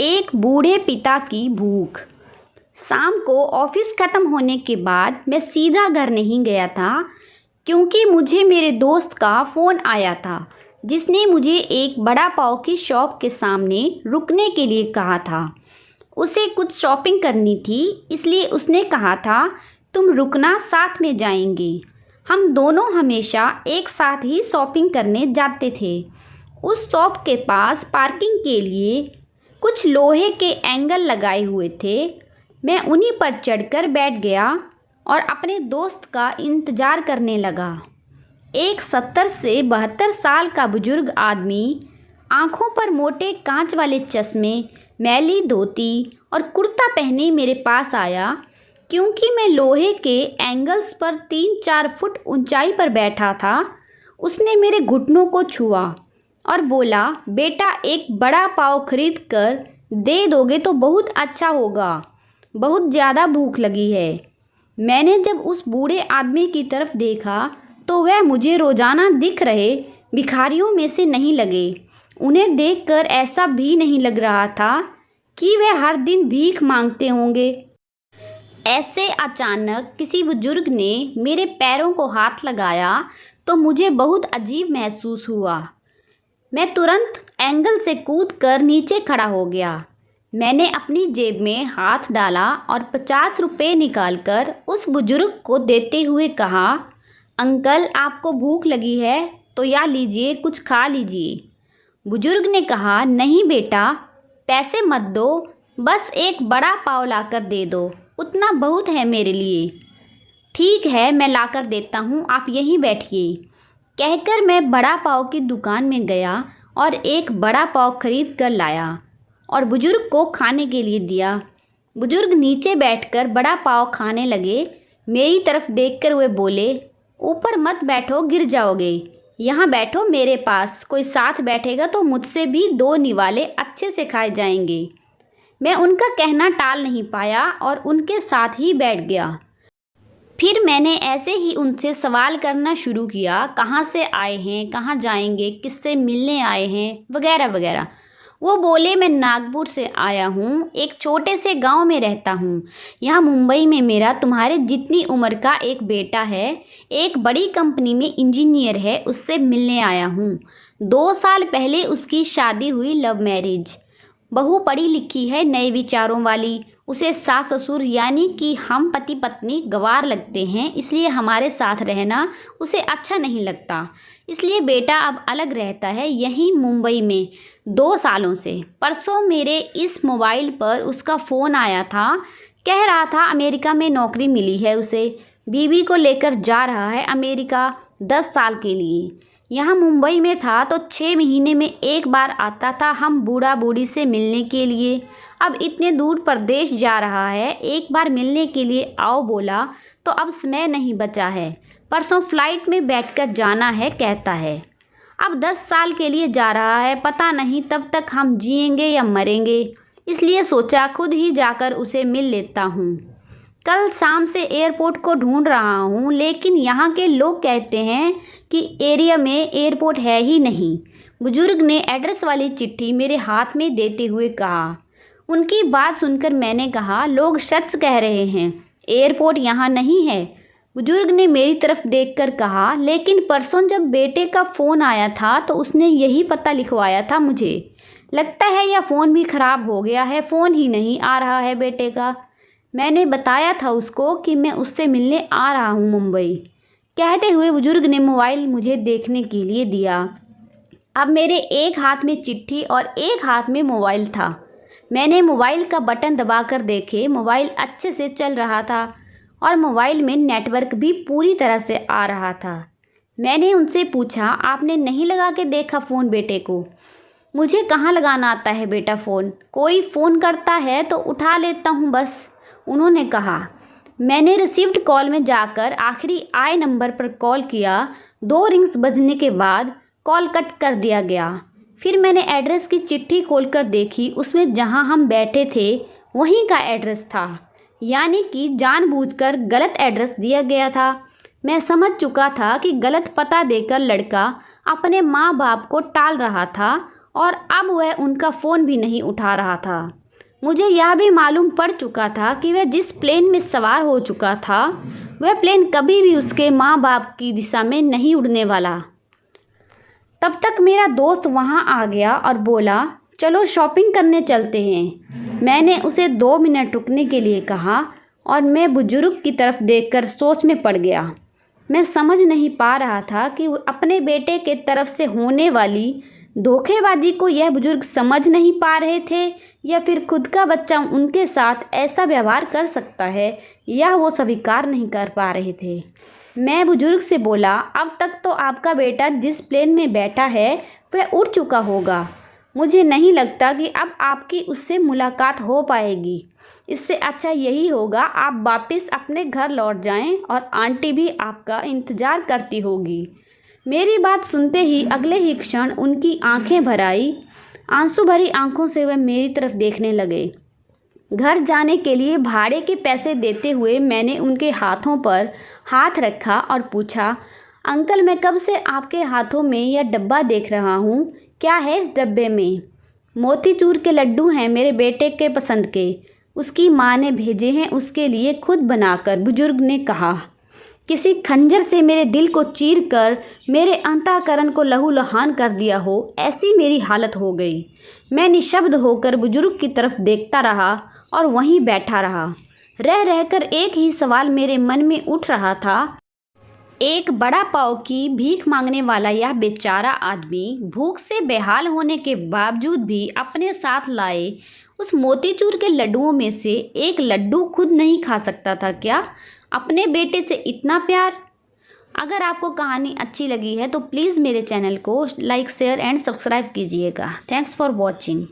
एक बूढ़े पिता की भूख। शाम को ऑफिस ख़त्म होने के बाद मैं सीधा घर नहीं गया था, क्योंकि मुझे मेरे दोस्त का फ़ोन आया था जिसने मुझे एक बड़ा पाव की शॉप के सामने रुकने के लिए कहा था। उसे कुछ शॉपिंग करनी थी, इसलिए उसने कहा था तुम रुकना, साथ में जाएंगे। हम दोनों हमेशा एक साथ ही शॉपिंग करने जाते थे। उस शॉप के पास पार्किंग के लिए कुछ लोहे के एंगल लगाए हुए थे। मैं उन्हीं पर चढ़कर बैठ गया और अपने दोस्त का इंतज़ार करने लगा। एक 70 से 72 साल का बुजुर्ग आदमी, आँखों पर मोटे कांच वाले चश्मे, मैली धोती और कुर्ता पहने मेरे पास आया। क्योंकि मैं लोहे के एंगल्स पर 3-4 फुट ऊंचाई पर बैठा था, उसने मेरे घुटनों को छुआ और बोला, बेटा एक बड़ा पाव खरीद कर दे दोगे तो बहुत अच्छा होगा, बहुत ज़्यादा भूख लगी है। मैंने जब उस बूढ़े आदमी की तरफ देखा तो वह मुझे रोज़ाना दिख रहे भिखारियों में से नहीं लगे। उन्हें देखकर ऐसा भी नहीं लग रहा था कि वह हर दिन भीख मांगते होंगे। ऐसे अचानक किसी बुजुर्ग ने मेरे पैरों को हाथ लगाया तो मुझे बहुत अजीब महसूस हुआ। मैं तुरंत एंगल से कूदकर नीचे खड़ा हो गया। मैंने अपनी जेब में हाथ डाला और 50 रुपये निकालकर उस बुजुर्ग को देते हुए कहा, अंकल आपको भूख लगी है तो या लीजिए, कुछ खा लीजिए। बुजुर्ग ने कहा, नहीं बेटा, पैसे मत दो, बस एक बड़ा पाव लाकर दे दो, उतना बहुत है मेरे लिए। ठीक है, मैं लाकर देता हूँ, आप यहीं बैठिए। कहकर मैं बड़ा पाव की दुकान में गया और एक बड़ा पाव खरीद कर लाया और बुजुर्ग को खाने के लिए दिया। बुजुर्ग नीचे बैठकर बड़ा पाव खाने लगे। मेरी तरफ देखकर वे बोले, ऊपर मत बैठो, गिर जाओगे, यहाँ बैठो मेरे पास, कोई साथ बैठेगा तो मुझसे भी 2 निवाले अच्छे से खाए जाएंगे। मैं उनका कहना टाल नहीं पाया और उनके साथ ही बैठ गया। फिर मैंने ऐसे ही उनसे सवाल करना शुरू किया, कहाँ से आए हैं, कहाँ जाएंगे, किससे मिलने आए हैं, वगैरह वगैरह। वो बोले, मैं नागपुर से आया हूँ, एक छोटे से गांव में रहता हूँ। यहाँ मुंबई में मेरा तुम्हारे जितनी उम्र का एक बेटा है, एक बड़ी कंपनी में इंजीनियर है, उससे मिलने आया हूँ। 2 साल पहले उसकी शादी हुई, लव मैरिज। बहू पढ़ी लिखी है, नए विचारों वाली। उसे सास ससुर यानी कि हम पति पत्नी गंवार लगते हैं, इसलिए हमारे साथ रहना उसे अच्छा नहीं लगता। इसलिए बेटा अब अलग रहता है यहीं मुंबई में 2 सालों से। परसों मेरे इस मोबाइल पर उसका फ़ोन आया था, कह रहा था अमेरिका में नौकरी मिली है उसे, बीवी को लेकर जा रहा है अमेरिका 10 साल के लिए। यहाँ मुंबई में था तो 6 महीने में एक बार आता था हम बूढ़ा बूढ़ी से मिलने के लिए। अब इतने दूर प्रदेश जा रहा है, एक बार मिलने के लिए आओ बोला तो अब समय नहीं बचा है, परसों फ्लाइट में बैठकर जाना है कहता है। अब 10 साल के लिए जा रहा है, पता नहीं तब तक हम जिएंगे या मरेंगे, इसलिए सोचा खुद ही जाकर उसे मिल लेता हूँ। कल शाम से एयरपोर्ट को ढूंढ रहा हूँ, लेकिन यहाँ के लोग कहते हैं कि एरिया में एयरपोर्ट है ही नहीं। बुजुर्ग ने एड्रेस वाली चिट्ठी मेरे हाथ में देते हुए कहा। उनकी बात सुनकर मैंने कहा, लोग सच कह रहे हैं, एयरपोर्ट यहाँ नहीं है। बुजुर्ग ने मेरी तरफ देखकर कहा, लेकिन परसों जब बेटे का फ़ोन आया था तो उसने यही पता लिखवाया था मुझे। लगता है यह फ़ोन भी ख़राब हो गया है, फ़ोन ही नहीं आ रहा है बेटे का। मैंने बताया था उसको कि मैं उससे मिलने आ रहा हूँ मुंबई। कहते हुए बुजुर्ग ने मोबाइल मुझे देखने के लिए दिया। अब मेरे एक हाथ में चिट्ठी और एक हाथ में मोबाइल था। मैंने मोबाइल का बटन दबाकर देखे, मोबाइल अच्छे से चल रहा था और मोबाइल में नेटवर्क भी पूरी तरह से आ रहा था। मैंने उनसे पूछा, आपने नहीं लगा के देखा फ़ोन बेटे को? मुझे कहाँ लगाना आता है बेटा फ़ोन, कोई फ़ोन करता है तो उठा लेता हूँ बस, उन्होंने कहा। मैंने रिसीव्ड कॉल में जाकर आखिरी आए नंबर पर कॉल किया। 2 रिंग्स बजने के बाद कॉल कट कर दिया गया। फिर मैंने एड्रेस की चिट्ठी खोलकर देखी, उसमें जहां हम बैठे थे वहीं का एड्रेस था, यानी कि जानबूझकर गलत एड्रेस दिया गया था। मैं समझ चुका था कि गलत पता देकर लड़का अपने माँ बाप को टाल रहा था और अब वह उनका फ़ोन भी नहीं उठा रहा था। मुझे यह भी मालूम पड़ चुका था कि वह जिस प्लेन में सवार हो चुका था वह प्लेन कभी भी उसके माँ बाप की दिशा में नहीं उड़ने वाला। तब तक मेरा दोस्त वहाँ आ गया और बोला, चलो शॉपिंग करने चलते हैं। मैंने उसे 2 मिनट रुकने के लिए कहा और मैं बुजुर्ग की तरफ देखकर सोच में पड़ गया। मैं समझ नहीं पा रहा था कि अपने बेटे के तरफ से होने वाली धोखेबाजी को यह बुजुर्ग समझ नहीं पा रहे थे या फिर खुद का बच्चा उनके साथ ऐसा व्यवहार कर सकता है यह वो स्वीकार नहीं कर पा रहे थे। मैं बुजुर्ग से बोला, अब तक तो आपका बेटा जिस प्लेन में बैठा है वह उड़ चुका होगा। मुझे नहीं लगता कि अब आपकी उससे मुलाकात हो पाएगी। इससे अच्छा यही होगा आप वापस अपने घर लौट जाएं और आंटी भी आपका इंतज़ार करती होगी। मेरी बात सुनते ही अगले ही क्षण उनकी आंखें भर आई। आंसू भरी आंखों से वह मेरी तरफ देखने लगे। घर जाने के लिए भाड़े के पैसे देते हुए मैंने उनके हाथों पर हाथ रखा और पूछा, अंकल मैं कब से आपके हाथों में यह डब्बा देख रहा हूँ, क्या है इस डब्बे में? मोतीचूर के लड्डू हैं मेरे बेटे के पसंद के, उसकी माँ ने भेजे हैं उसके लिए खुद बनाकर, बुजुर्ग ने कहा। किसी खंजर से मेरे दिल को चीर कर मेरे अंतःकरण को लहूलुहान कर दिया हो, ऐसी मेरी हालत हो गई। मैं निशब्द होकर बुजुर्ग की तरफ देखता रहा और वहीं बैठा रहा। रह रहकर एक ही सवाल मेरे मन में उठ रहा था, एक बड़ा पाव की भीख मांगने वाला यह बेचारा आदमी भूख से बेहाल होने के बावजूद भी अपने साथ लाए उस मोतीचूर के लड्डुओं में से एक लड्डू खुद नहीं खा सकता था क्या? अपने बेटे से इतना प्यार। अगर आपको कहानी अच्छी लगी है तो प्लीज़ मेरे चैनल को लाइक शेयर एंड सब्सक्राइब कीजिएगा। Thanks for watching.